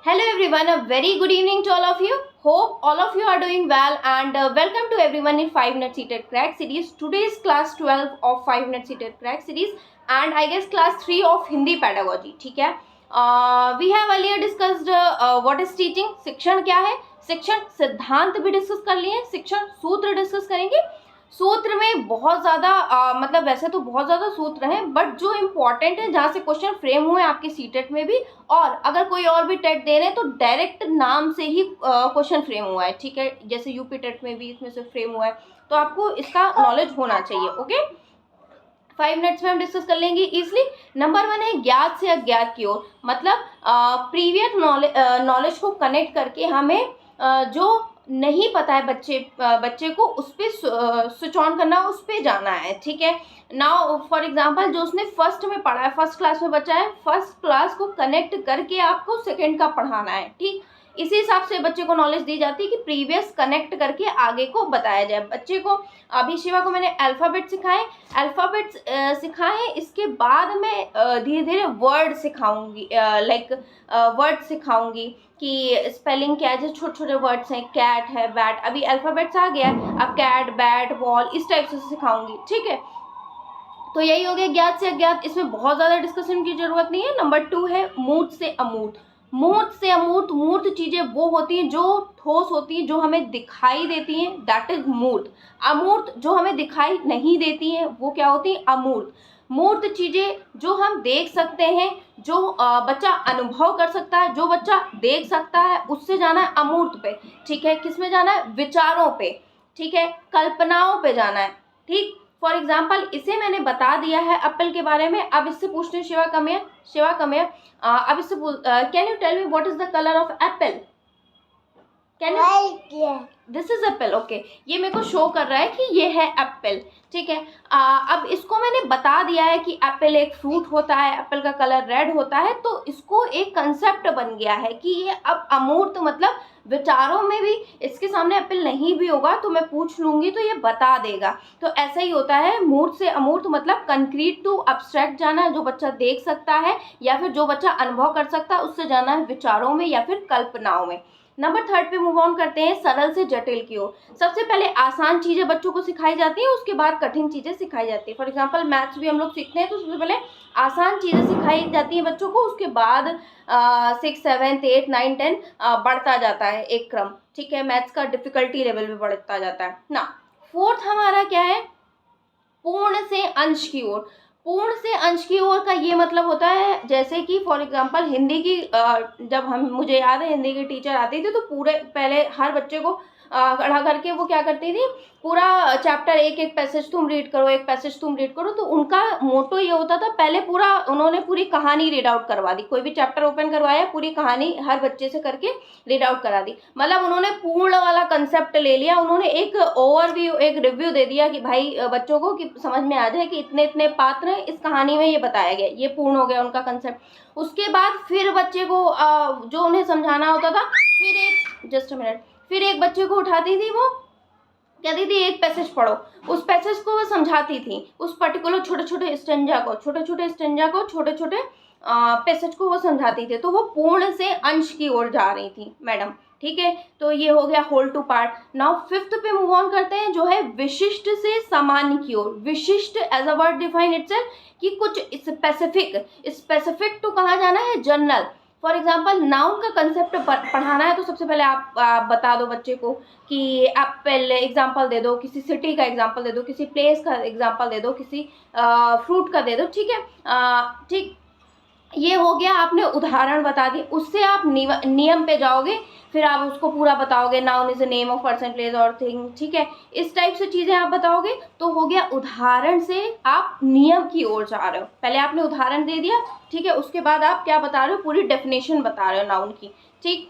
Hello everyone, a very good evening to all of you. Hope all of you are doing well and welcome to everyone in 5 Minute Seated Crack series. Today is class 12 of 5 Minute Seated Crack series and I guess class 3 of Hindi pedagogy. ठीक है, we have earlier discussed what is teaching. शिक्षण क्या है, शिक्षण सिद्धांत भी discuss कर लिए, शिक्षण सूत्र डिस्कस करेंगे. सूत्र में बहुत ज़्यादा मतलब वैसे तो बहुत ज़्यादा सूत्र हैं, बट जो इम्पॉर्टेंट है जहाँ से क्वेश्चन फ्रेम हुए आपके सीटेट में भी, और अगर कोई और भी टेट दे रहे हैं तो डायरेक्ट नाम से ही क्वेश्चन फ्रेम हुआ है. ठीक है, जैसे यूपी टेट में भी इसमें से फ्रेम हुआ है, तो आपको इसका नॉलेज होना चाहिए. ओके, 5 मिनट्स में हम डिस्कस कर लेंगे इजली. नंबर 1 है ज्ञात से अज्ञात की ओर. मतलब प्रीवियस नॉलेज को कनेक्ट करके हमें जो नहीं पता है बच्चे को उस पर स्विच ऑन करना, उस पर जाना है. ठीक है, नाउ फॉर एग्जांपल जो उसने फर्स्ट में पढ़ा है, फर्स्ट क्लास में बच्चा है, फर्स्ट क्लास को कनेक्ट करके आपको सेकंड का पढ़ाना है. ठीक, इसी हिसाब से बच्चे को नॉलेज दी जाती है कि प्रीवियस कनेक्ट करके आगे को बताया जाए. बच्चे को अभी शिवा को मैंने अल्फ़ाबेट सिखाए, इसके बाद मैं धीरे धीरे वर्ड सिखाऊंगी, लाइक वर्ड सिखाऊंगी कि स्पेलिंग क्या है. जैसे छोटे छोटे वर्ड्स हैं, कैट है, बैट, अभी अल्फ़ाबेट्स आ गया है, अब कैट, बैट, बॉल, इस टाइप से सिखाऊंगी. ठीक है, तो यही हो गया ज्ञात से अज्ञात. इसमें बहुत ज़्यादा डिस्कशन की जरूरत नहीं है. नंबर 2 है मूर्त से अमूर्त. मूर्त से अमूर्त, मूर्त चीज़ें वो होती हैं जो ठोस होती हैं, जो हमें दिखाई देती हैं, दैट इज मूर्त. अमूर्त जो हमें दिखाई नहीं देती हैं वो क्या होती है, अमूर्त. मूर्त चीज़ें जो हम देख सकते हैं, जो बच्चा अनुभव कर सकता है, जो बच्चा देख सकता है, उससे जाना है अमूर्त पे. ठीक है, किस में जाना है, विचारों पे. ठीक है, कल्पनाओं पे जाना है. ठीक, फॉर एग्जाम्पल इसे मैंने बता दिया है एप्पल के बारे में. अब इससे पूछते हैं शिवा कमिया, अब इससे can you tell me what is the colour of apple? Can you, this is apple. Okay, ये मेरे को शो कर रहा है कि ये है एप्पल. ठीक है, अब इसको मैंने बता दिया है कि एप्पल एक फ्रूट होता है, एप्पल का कलर रेड होता है, तो इसको एक कंसेप्ट बन गया है कि ये अब अमूर्त, मतलब विचारों में भी इसके सामने एप्पल नहीं भी होगा तो मैं पूछ लूँगी तो ये बता देगा. तो ऐसा ही होता है, मूर्त से अमूर्त मतलब कंक्रीट टू अब्स्ट्रैक्ट जाना है, जो बच्चा देख सकता है या फिर जो बच्चा अनुभव कर सकता है, उससे जाना है विचारों में या फिर कल्पनाओं में. नंबर 3 पे मूव ऑन करते हैं, सरल से जटिल की ओर. सबसे पहले आसान चीज़ें बच्चों को सिखाई जाती हैं, उसके बाद कठिन चीज़ें सिखाई जाती हैं. फॉर एग्जांपल मैथ्स भी हम लोग सीखते हैं तो सबसे पहले आसान चीज़ें सिखाई जाती हैं बच्चों को, उसके बाद 6, 7, 8, 9, 10 बढ़ता जाता है एक क्रम. ठीक है, मैथ्स का डिफिकल्टी लेवल भी बढ़ता जाता है ना. 4th हमारा क्या है, पूर्ण से अंश की ओर. पूर्ण से अंश की ओर का ये मतलब होता है, जैसे कि फॉर एग्जांपल हिंदी की जब मुझे याद है हिंदी की टीचर आती थी तो पूरे पहले हर बच्चे को खड़ा करके वो क्या करती थी, पूरा चैप्टर एक पैसेज तुम रीड करो, एक पैसेज तुम रीड करो. तो उनका मोटो ये होता था, पहले पूरा उन्होंने पूरी कहानी रीड आउट करवा दी. कोई भी चैप्टर ओपन करवाया, पूरी कहानी हर बच्चे से करके रीड आउट करा दी. मतलब उन्होंने पूर्ण वाला कंसेप्ट ले लिया, उन्होंने एक ओवरव्यू, एक रिव्यू दे दिया कि भाई बच्चों को कि समझ में आ जाए कि इतने इतने पात्र हैं इस कहानी में, ये बताया गया, ये पूर्ण हो गया उनका कंसेप्ट. उसके बाद फिर बच्चे को जो उन्हें समझाना होता था, फिर एक जस्ट अ मिनट, फिर एक बच्चे को उठाती थी, वो कहती थी एक पैसेज पढ़ो, उस पैसेज को वो समझाती थी, उस पर्टिकुलर छोटे छोटे स्टेंजा को, छोटे छोटे पैसेज को वो समझाती थी. तो वो पूर्ण से अंश की ओर जा रही थी मैडम. ठीक है, तो ये हो गया whole two part. Now 5th पे मूव ऑन करते हैं, जो है विशिष्ट से सामान्य की ओर. विशिष्ट as a word define itself, कि कुछ स्पेसिफिक टू कहाँ जाना है, जनरल. फॉर एग्जाम्पल नाउन का कंसेप्ट पढ़ाना है तो सबसे पहले आप बता दो बच्चे को कि एप्पल एग्जाम्पल दे दो, किसी सिटी का एग्जाम्पल दे दो, किसी प्लेस का एग्जाम्पल दे दो, किसी फ्रूट का दे दो. ठीक है, ठीक, ये हो गया, आपने उदाहरण बता दी. उससे आप नियम पे जाओगे, फिर आप उसको पूरा बताओगे, noun is a name of person, place और थिंग. ठीक है, इस टाइप से चीज़ें आप बताओगे. तो हो गया उदाहरण से आप नियम की ओर जा रहे हो. पहले आपने उदाहरण दे दिया, ठीक है, उसके बाद आप क्या बता रहे हो, पूरी डेफिनेशन बता रहे हो नाउन की. ठीक,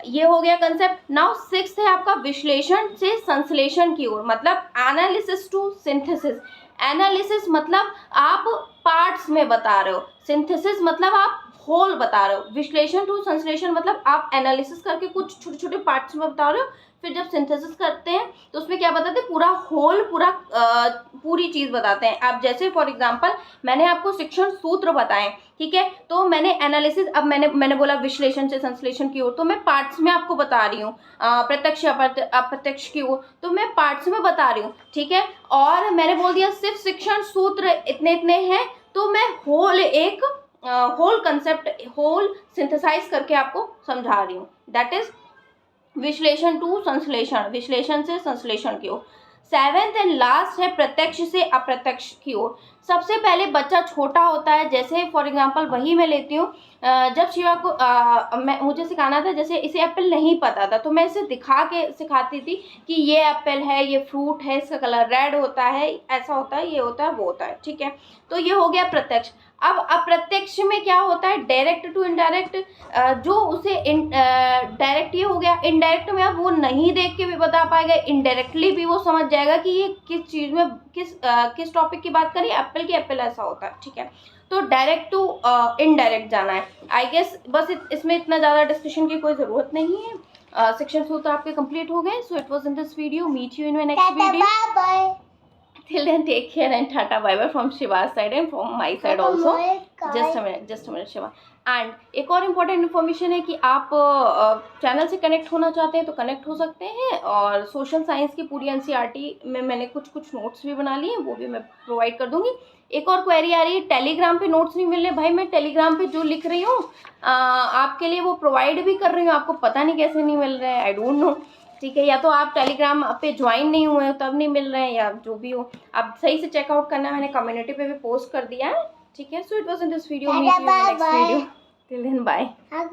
ये हो गया कंसेप्ट. नाउ 6th है आपका विश्लेषण से संश्लेषण की ओर. मतलब एनालिसिस टू सिंथेसिस. एनालिसिस मतलब आप पार्ट्स में बता रहे हो, सिंथेसिस मतलब आप होल बता रहे हो, विश्लेषण टू संश्लेषण मतलब आप एनालिसिस करके कुछ छोटे छोटे पार्ट्स में बता रहे हो, फिर जब सिंथेसिस करते हैं तो उसमें क्या बताते हैं, पूरी चीज़ बताते हैं। आप जैसे फॉर एग्जांपल मैंने आपको शिक्षण सूत्र बताएं, ठीक है, तो मैंने एनालिसिस, अब मैंने बोला विश्लेषण से संश्लेषण की ओर, तो मैं पार्ट्स में आपको बता रही हूँ, प्रत्यक्ष अप्रत्यक्ष की ओर तो मैं पार्ट्स में बता रही हूँ, ठीक है। और मैंने बोल दिया सिर्फ शिक्षण सूत्र इतने इतने हैं, तो मैं होल कंसेप्ट होल सिंथेसाइज करके आपको समझा रही हूँ। दैट इज विश्लेषण टू संश्लेषण, विश्लेषण से संश्लेषण की ओर। 7th एंड लास्ट है प्रत्यक्ष से अप्रत्यक्ष की ओर। सबसे पहले बच्चा छोटा होता है, जैसे फॉर एग्जांपल वही मैं लेती हूँ, जब शिवा को मुझे सिखाना था, जैसे इसे एप्पल नहीं पता था तो मैं इसे दिखा के सिखाती थी कि ये एप्पल है, ये फ्रूट है, इसका कलर रेड होता है, ऐसा होता है, ये होता है, वो होता है, ठीक है। तो ये हो गया प्रत्यक्ष। अब अप्रत्यक्ष में क्या होता है, डायरेक्ट टू इनडायरेक्ट, जो उसे डायरेक्ट ये हो गया। इनडायरेक्ट में अब वो नहीं देख के भी बता पाएगा, इनडायरेक्टली भी वो समझ जाएगा कि ये किस चीज़ में किस टॉपिक की बात करें, एप्पल की एप्पल ऐसा होता है, ठीक है। तो डायरेक्ट टू इनडायरेक्ट जाना है। आई गेस बस इसमें इतना ज़्यादा डिस्कशन की कोई ज़रूरत नहीं है। शिक्षण सूत्र आपके कंप्लीट हो गए। So it was in this video, meet you in my next video. Till then, take care and tata bye bye from Shiva's side and from my side also. Just a minute Shiva. And एक और important information है कि आप channel से connect होना चाहते हैं तो कनेक्ट हो सकते हैं, और सोशल साइंस की पूरी एनसीईआरटी में मैंने कुछ नोट्स भी बना लिए हैं, वो भी मैं प्रोवाइड कर दूंगी। एक और क्वेरी आ रही है, टेलीग्राम पे नोट्स नहीं मिल रहे। भाई मैं टेलीग्राम पे जो लिख रही हूँ आपके लिए वो प्रोवाइड भी कर रही हूँ, आपको पता नहीं कैसे नहीं मिल रहे हैं, आई डोंट नो, ठीक है। या तो आप टेलीग्राम पे ज्वाइन नहीं हुए हो तब नहीं मिल रहे हैं, या जो भी हो आप सही से चेकआउट करना, मैंने कम्युनिटी पे भी पोस्ट कर दिया है, ठीक है। So it was in this video, meet you in next video, till then bye.